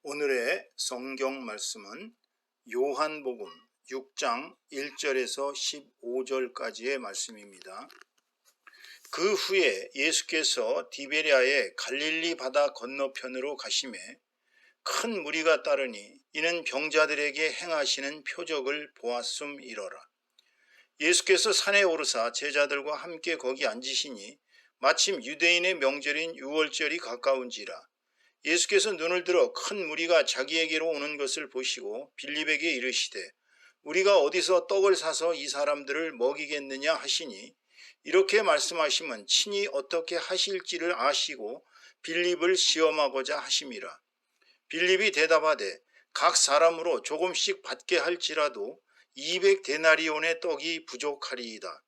오늘의 성경 말씀은 요한복음 6장 1절에서 15절까지의 말씀입니다. 그 후에 예수께서 디베랴의 갈릴리 바다 건너편으로 가시매 큰 무리가 따르니 이는 병자들에게 행하시는 표적을 보았음이러라. 예수께서 산에 오르사 제자들과 함께 거기 앉으시니 마침 유대인의 명절인 유월절이 가까운지라. 예수께서 눈을 들어 큰 무리가 자기에게로 오는 것을 보시고 빌립에게 이르시되 우리가 어디서 떡을 사서 이 사람들을 먹이겠느냐 하시니 이렇게 말씀하시면 친히 어떻게 하실지를 아시고 빌립을 시험하고자 하심이라. 빌립이 대답하되 각 사람으로 조금씩 받게 할지라도 200데나리온의 떡이 부족하리이다.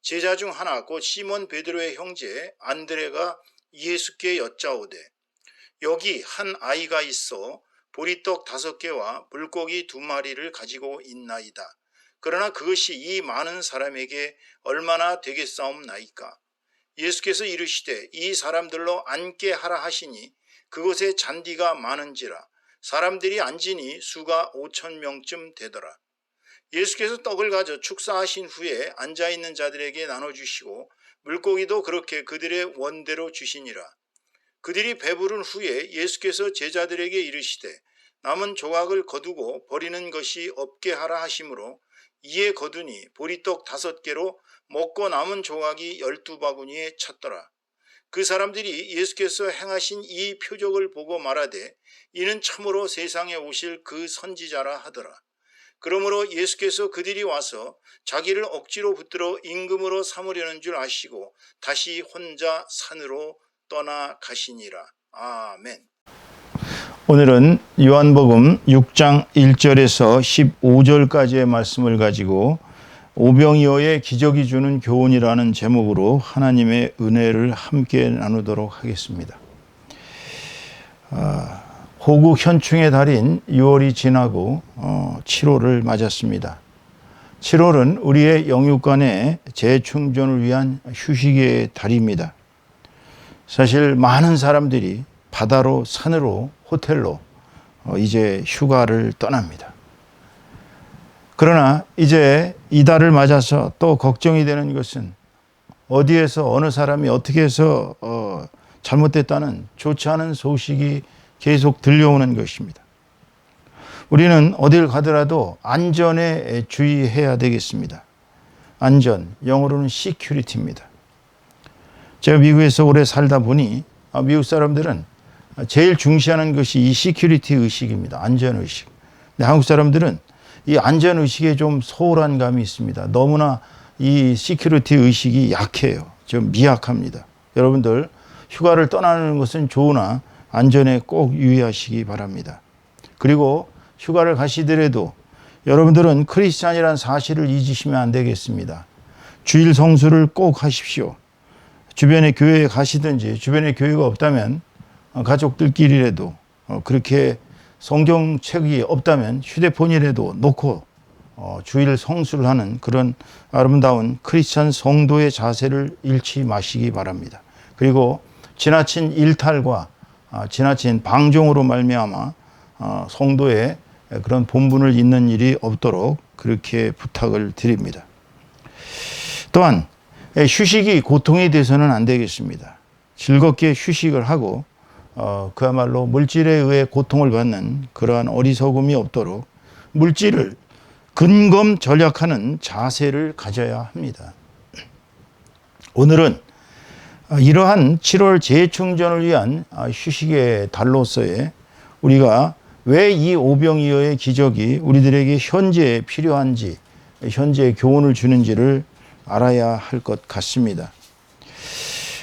제자 중 하나 곧 시몬 베드로의 형제 안드레가 예수께 여짜오되 여기 한 아이가 있어 보리떡 5개와 물고기 2마리를 가지고 있나이다. 그러나 그것이 이 많은 사람에게 얼마나 되겠사옵나이까. 예수께서 이르시되 이 사람들로 앉게 하라 하시니 그곳에 잔디가 많은지라. 사람들이 앉으니 수가 5,000명쯤 되더라. 예수께서 떡을 가져 축사하신 후에 앉아있는 자들에게 나눠주시고 물고기도 그렇게 그들의 원대로 주시니라. 그들이 배부른 후에 예수께서 제자들에게 이르시되 남은 조각을 거두고 버리는 것이 없게 하라 하시므로 이에 거두니 보리떡 5개로 먹고 남은 조각이 12바구니에 찼더라. 그 사람들이 예수께서 행하신 이 표적을 보고 말하되 이는 참으로 세상에 오실 그 선지자라 하더라. 그러므로 예수께서 그들이 와서 자기를 억지로 붙들어 임금으로 삼으려는 줄 아시고 다시 혼자 산으로 떠나가시니라. 아멘. 오늘은 요한복음 6장 1절에서 15절까지의 말씀을 가지고 오병이어의 기적이 주는 교훈이라는 제목으로 하나님의 은혜를 함께 나누도록 하겠습니다. 호국 현충의 달인 6월이 지나고 7월을 맞았습니다. 7월은 우리의 영육간의 재충전을 위한 휴식의 달입니다. 사실 많은 사람들이 바다로, 산으로, 호텔로 이제 휴가를 떠납니다. 그러나 이제 이달을 맞아서 또 걱정이 되는 것은 어디에서 어느 사람이 어떻게 해서 잘못됐다는 좋지 않은 소식이 계속 들려오는 것입니다. 우리는 어딜 가더라도 안전에 주의해야 되겠습니다. 안전, 영어로는 시큐리티입니다. 제가 미국에서 오래 살다 보니 미국 사람들은 제일 중시하는 것이 이 시큐리티 의식입니다. 안전의식. 근데 한국 사람들은 이 안전의식에 좀 소홀한 감이 있습니다. 너무나 이 시큐리티 의식이 약해요. 좀 미약합니다. 여러분들 휴가를 떠나는 것은 좋으나 안전에 꼭 유의하시기 바랍니다. 그리고 휴가를 가시더라도 여러분들은 크리스찬이라는 사실을 잊으시면 안 되겠습니다. 주일 성수를 꼭 하십시오. 주변에 교회에 가시든지 주변에 교회가 없다면 가족들끼리라도 그렇게 성경책이 없다면 휴대폰이라도 놓고 주일 성수를 하는 그런 아름다운 크리스찬 성도의 자세를 잃지 마시기 바랍니다. 그리고 지나친 일탈과 지나친 방종으로 말미암아 성도의 그런 본분을 잊는 일이 없도록 그렇게 부탁을 드립니다. 또한 휴식이 고통이 돼서는 안 되겠습니다. 즐겁게 휴식을 하고 그야말로 물질에 의해 고통을 받는 그러한 어리석음이 없도록 물질을 근검 절약하는 자세를 가져야 합니다. 오늘은 이러한 7월 재충전을 위한 휴식의 달로서의 우리가 왜 이 오병이어의 기적이 우리들에게 현재 필요한지, 현재 교훈을 주는지를 알아야 할 것 같습니다.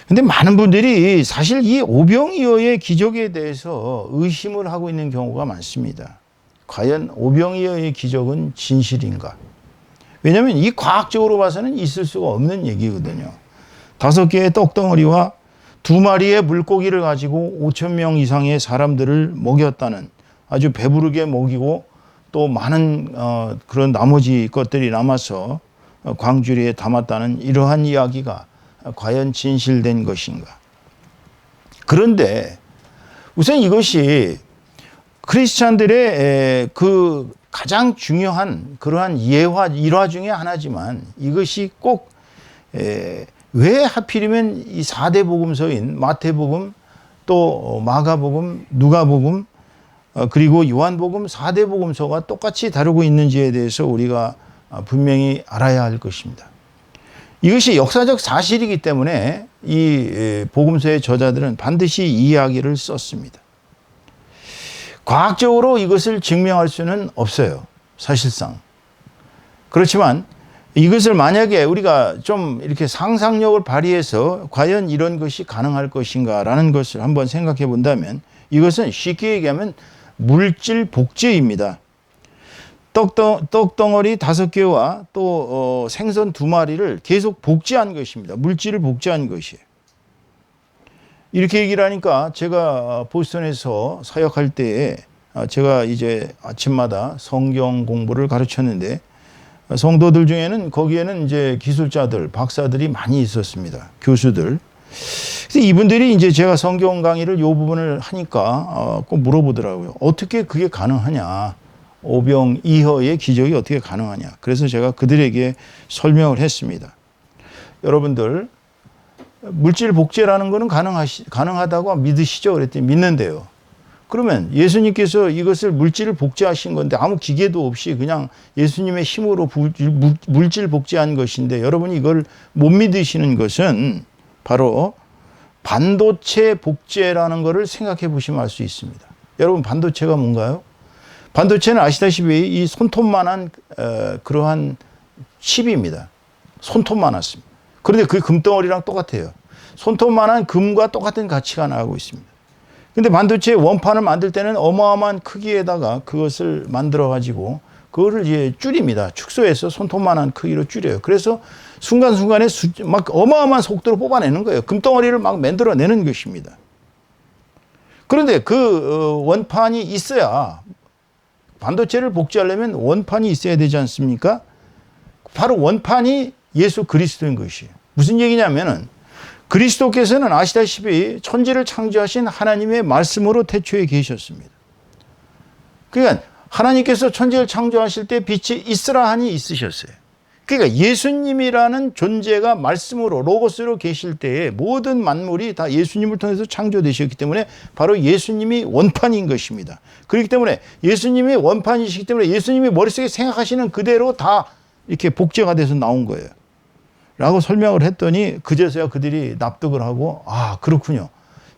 근데 많은 분들이 사실 이 오병이어의 기적에 대해서 의심을 하고 있는 경우가 많습니다. 과연 오병이어의 기적은 진실인가? 왜냐하면 이 과학적으로 봐서는 있을 수가 없는 얘기거든요. 5개의 떡덩어리와 2마리의 물고기를 가지고 5,000명 이상의 사람들을 먹였다는, 아주 배부르게 먹이고 또 많은 그런 나머지 것들이 남아서 광주리에 담았다는 이러한 이야기가 과연 진실된 것인가? 그런데 우선 이것이 크리스찬들의 그 가장 중요한 그러한 일화 중에 하나지만 이것이 꼭 왜 하필이면 이 4대 복음서인 마태복음 또 마가복음 누가복음 그리고 요한복음 4대 복음서가 똑같이 다루고 있는지에 대해서 우리가 분명히 알아야 할 것입니다. 이것이 역사적 사실이기 때문에 이 복음서의 저자들은 반드시 이 이야기를 썼습니다. 과학적으로 이것을 증명할 수는 없어요. 사실상. 그렇지만 이것을 만약에 우리가 좀 이렇게 상상력을 발휘해서 과연 이런 것이 가능할 것인가라는 것을 한번 생각해 본다면 이것은 쉽게 얘기하면 물질 복제입니다. 떡덩어리 5개와 또 생선 2마리를 계속 복제한 것입니다. 물질을 복제한 것이에요. 이렇게 얘기를 하니까 제가 보스턴에서 사역할 때에 제가 이제 아침마다 성경 공부를 가르쳤는데 성도들 중에는 거기에는 이제 기술자들, 박사들이 많이 있었습니다. 교수들. 그래서 이분들이 이제 제가 성경 강의를 이 부분을 하니까 꼭 물어보더라고요. 어떻게 그게 가능하냐? 오병이어의 기적이 어떻게 가능하냐? 그래서 제가 그들에게 설명을 했습니다. 여러분들 물질 복제라는 거는 가능하다고 믿으시죠? 그랬더니 믿는데요. 그러면 예수님께서 이것을 물질을 복제하신 건데 아무 기계도 없이 그냥 예수님의 힘으로 물질 복제한 것인데 여러분이 이걸 못 믿으시는 것은 바로 반도체 복제라는 것을 생각해 보시면 알 수 있습니다. 여러분 반도체가 뭔가요? 반도체는 아시다시피 이 손톱만한 그러한 칩입니다. 손톱만했습니다. 그런데 그 금덩어리랑 똑같아요. 손톱만한 금과 똑같은 가치가 나가고 있습니다. 근데 반도체 원판을 만들 때는 어마어마한 크기에다가 그것을 만들어 가지고 그거를 이제 줄입니다. 축소해서 손톱만한 크기로 줄여요. 그래서 순간순간에 막 어마어마한 속도로 뽑아내는 거예요. 금덩어리를 막 만들어내는 것입니다. 그런데 그 원판이 있어야 반도체를 복제하려면 원판이 있어야 되지 않습니까? 바로 원판이 예수 그리스도인 것이에요. 무슨 얘기냐면은 그리스도께서는 아시다시피 천지를 창조하신 하나님의 말씀으로 태초에 계셨습니다. 그러니까 하나님께서 천지를 창조하실 때 빛이 있으라 하니 있으셨어요. 그러니까 예수님이라는 존재가 말씀으로 로고스로 계실 때에 모든 만물이 다 예수님을 통해서 창조되셨기 때문에 바로 예수님이 원판인 것입니다. 그렇기 때문에 예수님이 원판이시기 때문에 예수님이 머릿속에 생각하시는 그대로 다 이렇게 복제가 돼서 나온 거예요. 라고 설명을 했더니 그제서야 그들이 납득을 하고 아 그렇군요.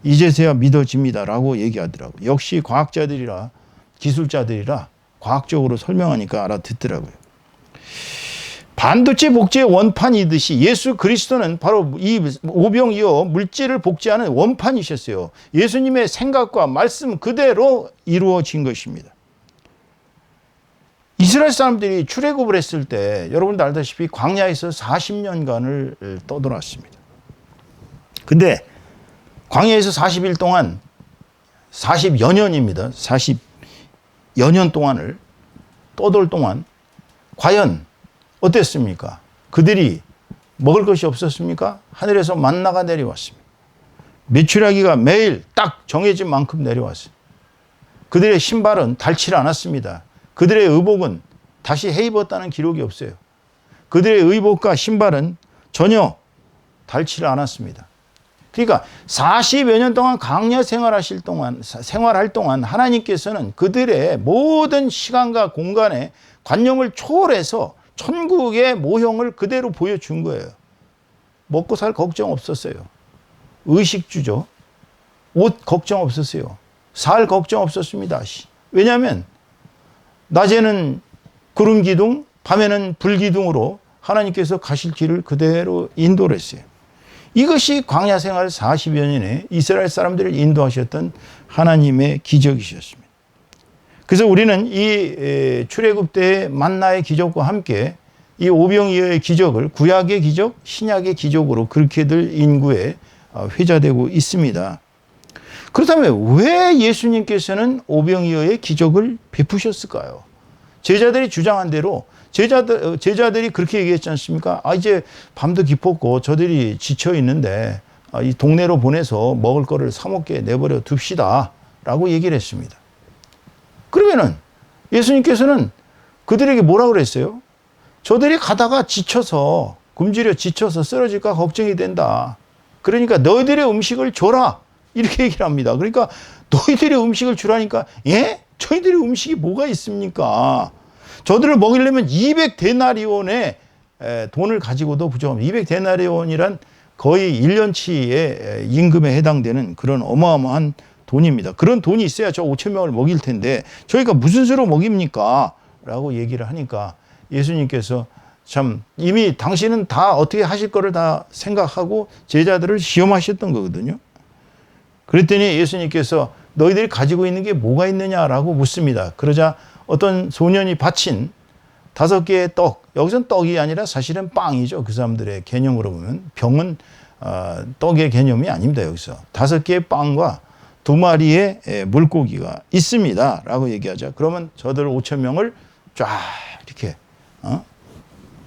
이제서야 믿어집니다. 라고 얘기하더라고요. 역시 과학자들이라 기술자들이라 과학적으로 설명하니까 알아듣더라고요. 반도체 복제의 원판이듯이 예수 그리스도는 바로 이 오병이어 물질을 복제하는 원판이셨어요. 예수님의 생각과 말씀 그대로 이루어진 것입니다. 이스라엘 사람들이 출애굽을 했을 때 여러분도 알다시피 광야에서 40년간을 떠돌았습니다. 근데 광야에서 40일 동안 40여 년입니다. 40여 년 동안을 떠돌 동안 과연 어땠습니까? 그들이 먹을 것이 없었습니까? 하늘에서 만나가 내려왔습니다. 메추라기가 매일 딱 정해진 만큼 내려왔어요. 그들의 신발은 닳지 않았습니다. 그들의 의복은 다시 해입었다는 기록이 없어요. 그들의 의복과 신발은 전혀 닳지 않았습니다. 그러니까 40여 년 동안 광야 생활할 동안 하나님께서는 그들의 모든 시간과 공간의 관념을 초월해서 천국의 모형을 그대로 보여준 거예요. 먹고 살 걱정 없었어요. 의식주죠. 옷 걱정 없었어요. 살 걱정 없었습니다. 왜냐하면 낮에는 구름 기둥, 밤에는 불 기둥으로 하나님께서 가실 길을 그대로 인도를 했어요. 이것이 광야 생활 40여 년에 이스라엘 사람들을 인도하셨던 하나님의 기적이셨습니다. 그래서 우리는 이 출애굽 때의 만나의 기적과 함께 이 오병이어의 기적을 구약의 기적, 신약의 기적으로 그렇게들 인구에 회자되고 있습니다. 그렇다면 왜 예수님께서는 오병이어의 기적을 베푸셨을까요? 제자들이 주장한 대로 제자들이 그렇게 얘기했지 않습니까? 이제 밤도 깊었고 저들이 지쳐 있는데 이 동네로 보내서 먹을 거를 사 먹게 내버려 둡시다 라고 얘기를 했습니다. 그러면은 예수님께서는 그들에게 뭐라 그랬어요? 저들이 가다가 지쳐서 굶주려 지쳐서 쓰러질까 걱정이 된다. 그러니까 너희들의 음식을 줘라. 이렇게 얘기를 합니다. 그러니까 너희들의 음식을 주라니까 예? 저희들의 음식이 뭐가 있습니까? 저들을 먹이려면 200데나리온의 돈을 가지고도 부족합니다. 200데나리온이란 거의 1년치의 임금에 해당되는 그런 어마어마한 돈입니다. 그런 돈이 있어야 저 5천 명을 먹일 텐데 저희가 무슨 수로 먹입니까? 라고 얘기를 하니까 예수님께서 참 이미 당신은 다 어떻게 하실 거를 다 생각하고 제자들을 시험하셨던 거거든요. 그랬더니 예수님께서 너희들이 가지고 있는 게 뭐가 있느냐라고 묻습니다. 그러자 어떤 소년이 바친 5개의 떡, 여기서는 떡이 아니라 사실은 빵이죠. 그 사람들의 개념으로 보면 병은 떡의 개념이 아닙니다. 여기서 5개의 빵과 2마리의 물고기가 있습니다 라고 얘기하자. 그러면 저들 5천 명을 쫙 이렇게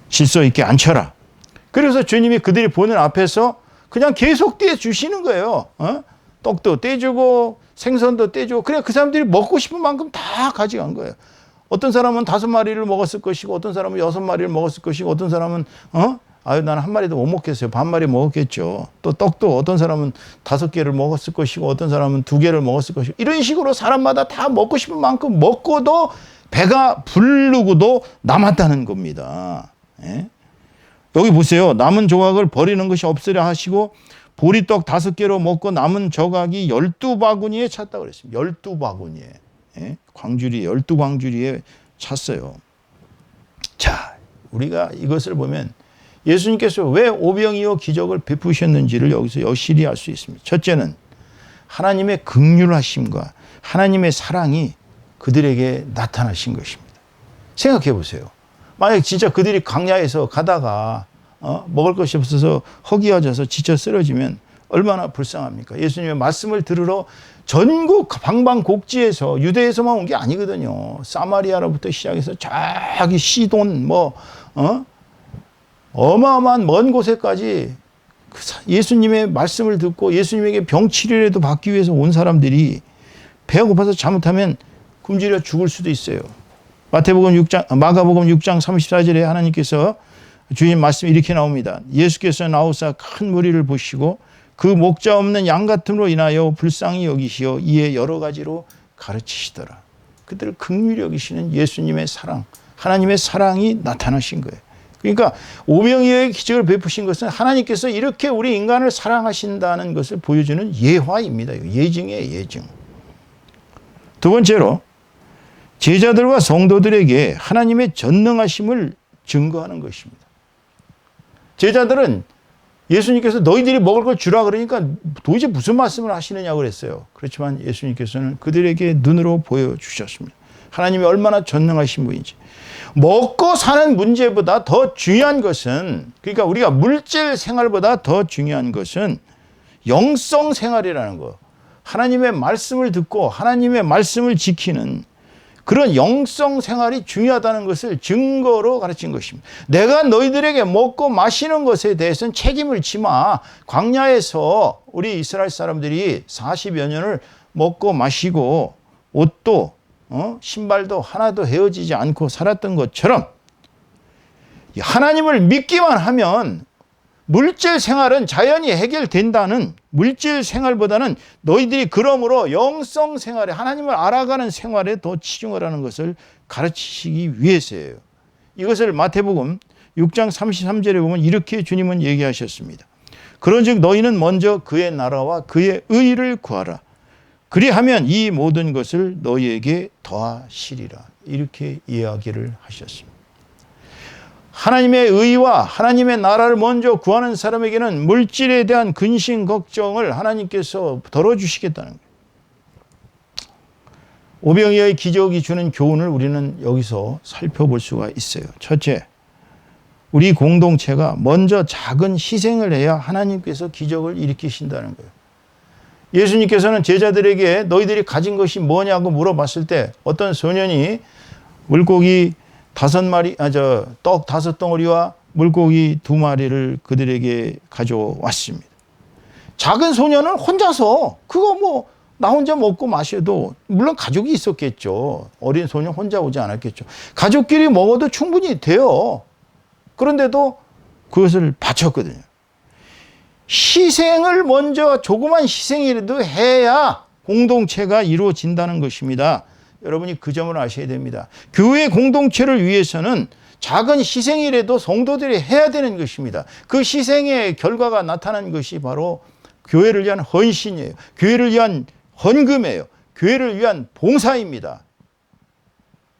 질서 있게 앉혀라. 그래서 주님이 그들이 보는 앞에서 그냥 계속 떼주시는 거예요. 떡도 떼주고 생선도 떼주고 그냥 그 사람들이 먹고 싶은 만큼 다 가져간 거예요. 어떤 사람은 5마리를 먹었을 것이고 어떤 사람은 6마리를 먹었을 것이고 어떤 사람은 아유 나는 1마리도 못 먹겠어요. 반마리 먹었겠죠. 또 떡도 어떤 사람은 5개를 먹었을 것이고 어떤 사람은 2개를 먹었을 것이고 이런 식으로 사람마다 다 먹고 싶은 만큼 먹고도 배가 부르고도 남았다는 겁니다. 예? 여기 보세요. 남은 조각을 버리는 것이 없으려 하시고 보리떡 5개로 먹고 남은 조각이 12바구니에 찼다고 그랬습니다. 12바구니에. 예? 광주리 12광주리에 찼어요. 자, 우리가 이것을 보면 예수님께서 왜 오병이어 기적을 베푸셨는지를 여기서 여실히 알 수 있습니다. 첫째는 하나님의 긍휼하심과 하나님의 사랑이 그들에게 나타나신 것입니다. 생각해 보세요. 만약 진짜 그들이 광야에서 가다가 먹을 것이 없어서 허기어져서 지쳐 쓰러지면 얼마나 불쌍합니까? 예수님의 말씀을 들으러 전국 방방곡지에서 유대에서만 온 게 아니거든요. 사마리아로부터 시작해서 저기 시돈 어마어마한 먼 곳에까지 예수님의 말씀을 듣고 예수님에게 병치료라도 받기 위해서 온 사람들이 배가 고파서 잘못하면 굶주려 죽을 수도 있어요. 마가복음 6장 34절에 하나님께서 주님 말씀이 이렇게 나옵니다. 예수께서 나오사 큰 무리를 보시고 그 목자 없는 양 같음으로 인하여 불쌍히 여기시어 이에 여러 가지로 가르치시더라. 그들을 긍휼히 여기시는 예수님의 사랑, 하나님의 사랑이 나타나신 거예요. 그러니까 오병이어의 기적을 베푸신 것은 하나님께서 이렇게 우리 인간을 사랑하신다는 것을 보여주는 예화입니다. 예증이에요, 예증. 두 번째로 제자들과 성도들에게 하나님의 전능하심을 증거하는 것입니다. 제자들은 예수님께서 너희들이 먹을 걸 주라 그러니까 도대체 무슨 말씀을 하시느냐고 그랬어요. 그렇지만 예수님께서는 그들에게 눈으로 보여주셨습니다. 하나님이 얼마나 전능하신 분인지. 먹고 사는 문제보다 더 중요한 것은, 그러니까 우리가 물질 생활보다 더 중요한 것은 영성 생활이라는 거. 하나님의 말씀을 듣고 하나님의 말씀을 지키는 그런 영성 생활이 중요하다는 것을 증거로 가르친 것입니다. 내가 너희들에게 먹고 마시는 것에 대해서는 책임을 지마. 광야에서 우리 이스라엘 사람들이 40여 년을 먹고 마시고 옷도 신발도 하나도 헤어지지 않고 살았던 것처럼 하나님을 믿기만 하면 물질 생활은 자연히 해결된다는, 물질 생활보다는 너희들이 그러므로 영성 생활에, 하나님을 알아가는 생활에 더 치중을 하는 것을 가르치시기 위해서예요. 이것을 마태복음 6장 33절에 보면 이렇게 주님은 얘기하셨습니다. 그런즉 너희는 먼저 그의 나라와 그의 의를 구하라. 그리하면 이 모든 것을 너희에게 더하시리라. 이렇게 이야기를 하셨습니다. 하나님의 의와 하나님의 나라를 먼저 구하는 사람에게는 물질에 대한 근심 걱정을 하나님께서 덜어주시겠다는 거예요. 오병이어의 기적이 주는 교훈을 우리는 여기서 살펴볼 수가 있어요. 첫째, 우리 공동체가 먼저 작은 희생을 해야 하나님께서 기적을 일으키신다는 거예요. 예수님께서는 제자들에게 너희들이 가진 것이 뭐냐고 물어봤을 때 어떤 소년이 물고기 떡 5덩어리와 물고기 2마리를 그들에게 가져왔습니다. 작은 소년은 혼자서 그거 나 혼자 먹고 마셔도 물론 가족이 있었겠죠. 어린 소년 혼자 오지 않았겠죠. 가족끼리 먹어도 충분히 돼요. 그런데도 그것을 바쳤거든요. 희생을 먼저 조그만 희생이라도 해야 공동체가 이루어진다는 것입니다. 여러분이 그 점을 아셔야 됩니다. 교회 공동체를 위해서는 작은 희생이라도 성도들이 해야 되는 것입니다. 그 희생의 결과가 나타난 것이 바로 교회를 위한 헌신이에요. 교회를 위한 헌금이에요. 교회를 위한 봉사입니다.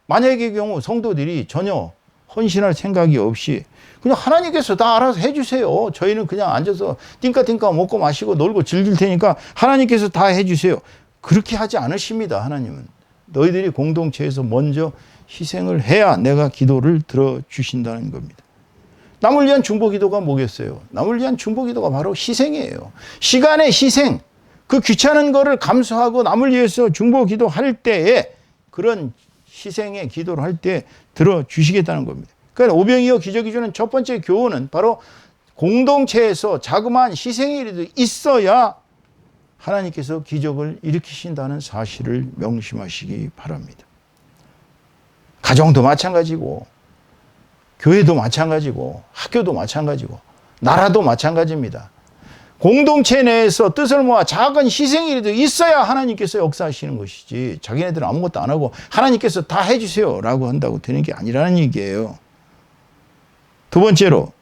만약의 경우 성도들이 전혀 헌신할 생각이 없이 그냥 하나님께서 다 알아서 해주세요. 저희는 그냥 앉아서 띵까띵까 먹고 마시고 놀고 즐길 테니까 하나님께서 다 해주세요. 그렇게 하지 않으십니다. 하나님은. 너희들이 공동체에서 먼저 희생을 해야 내가 기도를 들어주신다는 겁니다. 남을 위한 중보기도가 뭐겠어요? 남을 위한 중보기도가 바로 희생이에요. 시간의 희생, 그 귀찮은 거를 감수하고 남을 위해서 중보기도할 때에 그런 희생의 기도를 할 때 들어주시겠다는 겁니다. 그러니까 오병이어 기적이 주는 첫 번째 교훈은 바로 공동체에서 자그마한 희생이라도 있어야 하나님께서 기적을 일으키신다는 사실을 명심하시기 바랍니다. 가정도 마찬가지고 교회도 마찬가지고 학교도 마찬가지고 나라도 마찬가지입니다. 공동체 내에서 뜻을 모아 작은 희생이라도 있어야 하나님께서 역사하시는 것이지 자기네들은 아무것도 안 하고 하나님께서 다 해주세요 라고 한다고 되는 게 아니라는 얘기예요. 두 번째로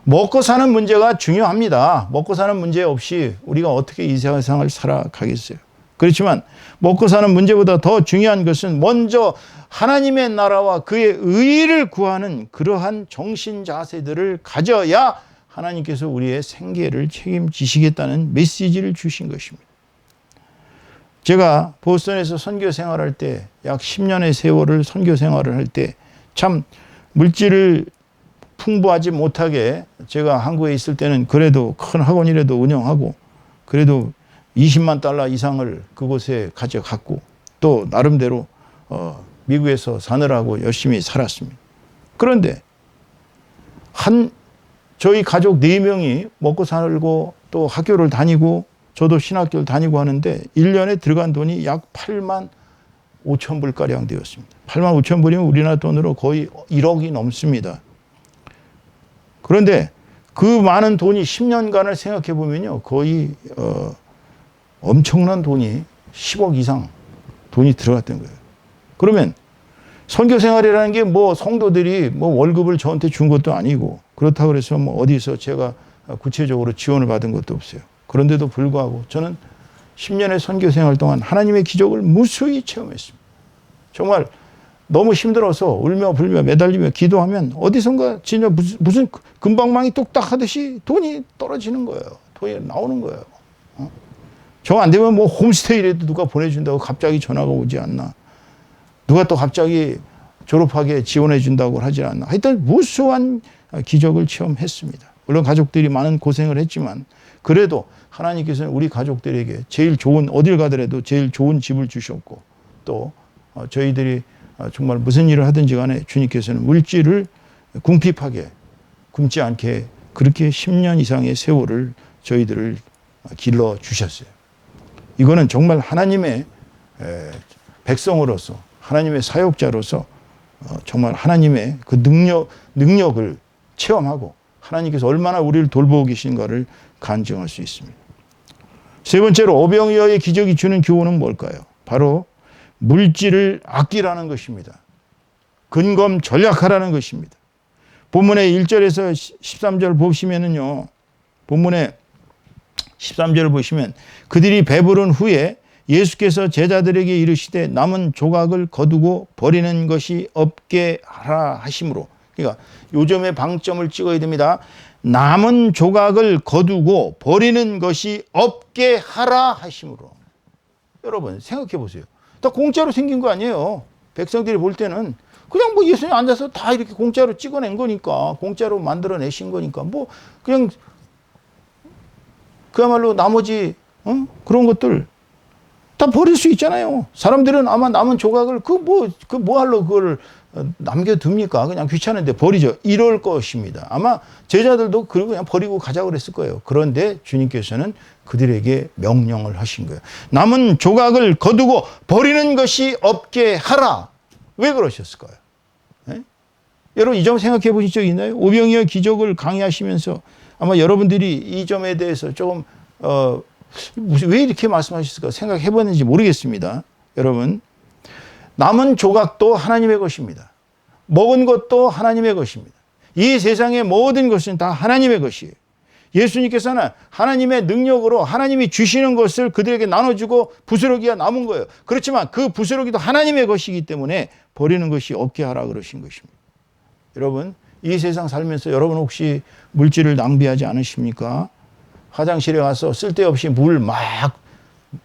먹고 사는 문제가 중요합니다. 먹고 사는 문제 없이 우리가 어떻게 이 세상을 살아가겠어요. 그렇지만 먹고 사는 문제보다 더 중요한 것은 먼저 하나님의 나라와 그의 의를 구하는 그러한 정신 자세들을 가져야 하나님께서 우리의 생계를 책임지시겠다는 메시지를 주신 것입니다. 제가 보스턴에서 선교 생활할 때 약 10년의 세월을 선교 생활을 할 때 참 물질을 풍부하지 못하게 제가 한국에 있을 때는 그래도 큰 학원이라도 운영하고 그래도 20만 달러 이상을 그곳에 가져갔고 또 나름대로 미국에서 사느라고 열심히 살았습니다. 그런데 저희 가족 4명이 먹고 살고 또 학교를 다니고 저도 신학교를 다니고 하는데 1년에 들어간 돈이 약 8만 5천 불가량 되었습니다. 8만 5천 불이면 우리나라 돈으로 거의 1억이 넘습니다. 그런데 그 많은 돈이 10년간을 생각해 보면요. 거의 엄청난 돈이 10억 이상 돈이 들어갔던 거예요. 그러면 선교 생활이라는 게 뭐 성도들이 뭐 월급을 저한테 준 것도 아니고 그렇다고 해서 뭐 어디서 제가 구체적으로 지원을 받은 것도 없어요. 그런데도 불구하고 저는 10년의 선교 생활 동안 하나님의 기적을 무수히 체험했습니다. 정말 너무 힘들어서 울며 불며 매달리며 기도하면 어디선가 진짜 무슨 금방망이 뚝딱 하듯이 돈이 떨어지는 거예요. 돈이 나오는 거예요. 저 안 되면 뭐 홈스테이라도 누가 보내준다고 갑자기 전화가 오지 않나. 누가 또 갑자기 졸업하게 지원해 준다고 하지 않나. 하여튼 무수한 기적을 체험했습니다. 물론 가족들이 많은 고생을 했지만 그래도 하나님께서는 우리 가족들에게 제일 좋은 어딜 가더라도 제일 좋은 집을 주셨고 또 저희들이 정말 무슨 일을 하든지 간에 주님께서는 물질을 궁핍하게 굶지 않게 그렇게 10년 이상의 세월을 저희들을 길러 주셨어요. 이거는 정말 하나님의 백성으로서 하나님의 사역자로서 정말 하나님의 그 능력을 체험하고 하나님께서 얼마나 우리를 돌보고 계신가를 간증할 수 있습니다. 세 번째로 오병이어의 기적이 주는 교훈은 뭘까요? 바로 물질을 아끼라는 것입니다. 근검 전략하라는 것입니다. 본문의 1절에서 13절 보시면은요. 본문의 13절을 보시면 그들이 배부른 후에 예수께서 제자들에게 이르시되 남은 조각을 거두고 버리는 것이 없게 하라 하심으로. 그러니까 요점의 방점을 찍어야 됩니다. 남은 조각을 거두고 버리는 것이 없게 하라 하심으로. 여러분 생각해 보세요. 다 공짜로 생긴 거 아니에요. 백성들이 볼 때는 그냥 뭐 예수님 앉아서 다 이렇게 공짜로 찍어낸 거니까 공짜로 만들어내신 거니까 뭐 그냥 그야말로 나머지 그런 것들 다 버릴 수 있잖아요. 사람들은 아마 남은 조각을 뭐 하러 그걸 남겨둡니까? 그냥 귀찮은데 버리죠. 이럴 것입니다. 아마 제자들도 그냥 버리고 가자고 그랬을 거예요. 그런데 주님께서는 그들에게 명령을 하신 거예요. 남은 조각을 거두고 버리는 것이 없게 하라. 왜 그러셨을까요? 네? 여러분 이 점 생각해 보신 적 있나요? 오병이어 기적을 강의하시면서 아마 여러분들이 이 점에 대해서 조금 왜 이렇게 말씀하셨을까 생각해 봤는지 모르겠습니다. 여러분 남은 조각도 하나님의 것입니다. 먹은 것도 하나님의 것입니다. 이 세상의 모든 것은 다 하나님의 것이에요. 예수님께서는 하나님의 능력으로 하나님이 주시는 것을 그들에게 나눠주고 부스러기가 남은 거예요. 그렇지만 그 부스러기도 하나님의 것이기 때문에 버리는 것이 없게 하라 그러신 것입니다. 여러분 이 세상 살면서 여러분 혹시 물질을 낭비하지 않으십니까? 화장실에 가서 쓸데없이 물 막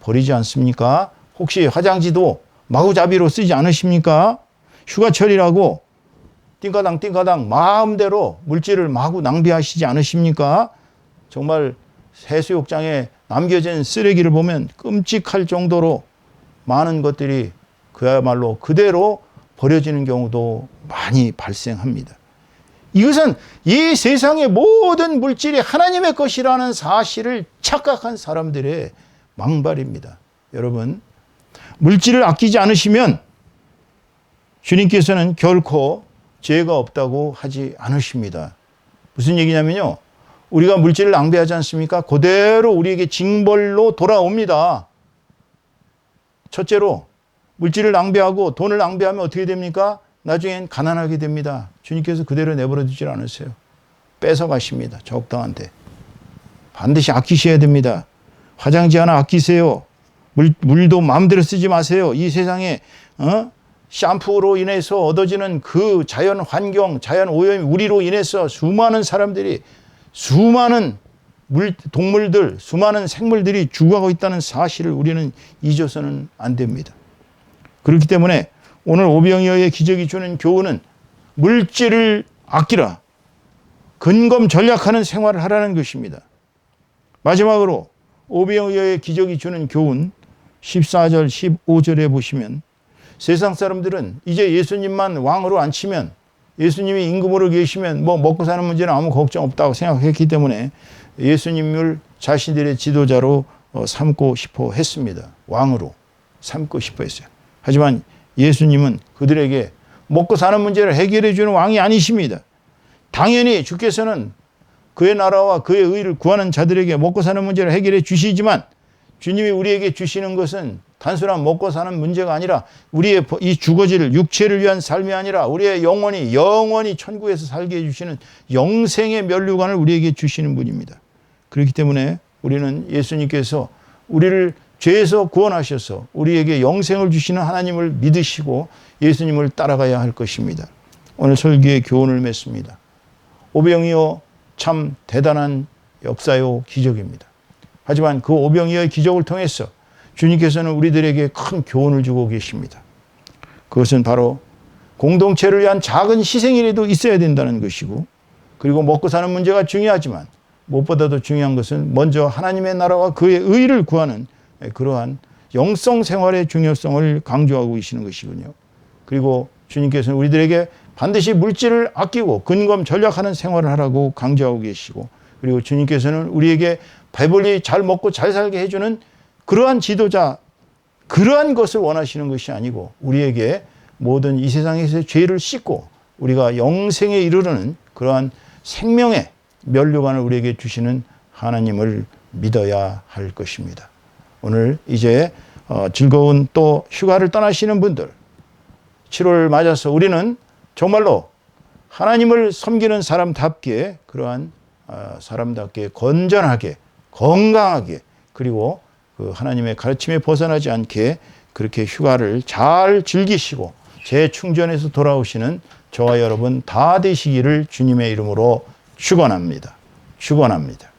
버리지 않습니까? 혹시 화장지도 마구잡이로 쓰지 않으십니까? 휴가철이라고 띵가당 마음대로 물질을 마구 낭비하시지 않으십니까? 정말 해수욕장에 남겨진 쓰레기를 보면 끔찍할 정도로 많은 것들이 그야말로 그대로 버려지는 경우도 많이 발생합니다. 이것은 이 세상의 모든 물질이 하나님의 것이라는 사실을 착각한 사람들의 망발입니다. 여러분, 물질을 아끼지 않으시면 주님께서는 결코 죄가 없다고 하지 않으십니다. 무슨 얘기냐면요. 우리가 물질을 낭비하지 않습니까? 그대로 우리에게 징벌로 돌아옵니다. 첫째로 물질을 낭비하고 돈을 낭비하면 어떻게 됩니까? 나중엔 가난하게 됩니다. 주님께서 그대로 내버려 두질 않으세요. 뺏어가십니다. 적당한 데. 반드시 아끼셔야 됩니다. 화장지 하나 아끼세요. 물도 마음대로 쓰지 마세요. 이 세상에 샴푸로 인해서 얻어지는 그 자연 환경, 자연 오염, 우리로 인해서 수많은 사람들이 수많은 동물들, 수많은 생물들이 죽어가고 있다는 사실을 우리는 잊어서는 안 됩니다. 그렇기 때문에 오늘 오병이어의 기적이 주는 교훈은 물질을 아끼라. 근검 전략하는 생활을 하라는 것입니다. 마지막으로 오병이어의 기적이 주는 교훈 14절 15절에 보시면 세상 사람들은 이제 예수님만 왕으로 앉히면 예수님이 임금으로 계시면 뭐 먹고 사는 문제는 아무 걱정 없다고 생각했기 때문에 예수님을 자신들의 지도자로 삼고 싶어 했습니다. 왕으로 삼고 싶어 했어요. 하지만 예수님은 그들에게 먹고 사는 문제를 해결해 주는 왕이 아니십니다. 당연히 주께서는 그의 나라와 그의 의를 구하는 자들에게 먹고 사는 문제를 해결해 주시지만 주님이 우리에게 주시는 것은 단순한 먹고 사는 문제가 아니라 우리의 이 주거질 육체를 위한 삶이 아니라 우리의 영원히 천국에서 살게 해주시는 영생의 면류관을 우리에게 주시는 분입니다. 그렇기 때문에 우리는 예수님께서 우리를 죄에서 구원하셔서 우리에게 영생을 주시는 하나님을 믿으시고 예수님을 따라가야 할 것입니다. 오늘 설교의 교훈을 맺습니다. 오병이어 참 대단한 역사요 기적입니다. 하지만 그 오병이어의 기적을 통해서 주님께서는 우리들에게 큰 교훈을 주고 계십니다. 그것은 바로 공동체를 위한 작은 희생이라도 있어야 된다는 것이고 그리고 먹고 사는 문제가 중요하지만 무엇보다도 중요한 것은 먼저 하나님의 나라와 그의 의를 구하는 그러한 영성 생활의 중요성을 강조하고 계시는 것이군요. 그리고 주님께서는 우리들에게 반드시 물질을 아끼고 근검 전략하는 생활을 하라고 강조하고 계시고 그리고 주님께서는 우리에게 배불리 잘 먹고 잘 살게 해주는 그러한 지도자, 그러한 것을 원하시는 것이 아니고 우리에게 모든 이 세상에서의 죄를 씻고 우리가 영생에 이르르는 그러한 생명의 면류관을 우리에게 주시는 하나님을 믿어야 할 것입니다. 오늘 이제 즐거운 또 휴가를 떠나시는 분들 7월 맞아서 우리는 정말로 하나님을 섬기는 사람답게 그러한 사람답게 건전하게 건강하게 그리고 그 하나님의 가르침에 벗어나지 않게 그렇게 휴가를 잘 즐기시고 재충전해서 돌아오시는 저와 여러분 다 되시기를 주님의 이름으로 축원합니다. 축원합니다.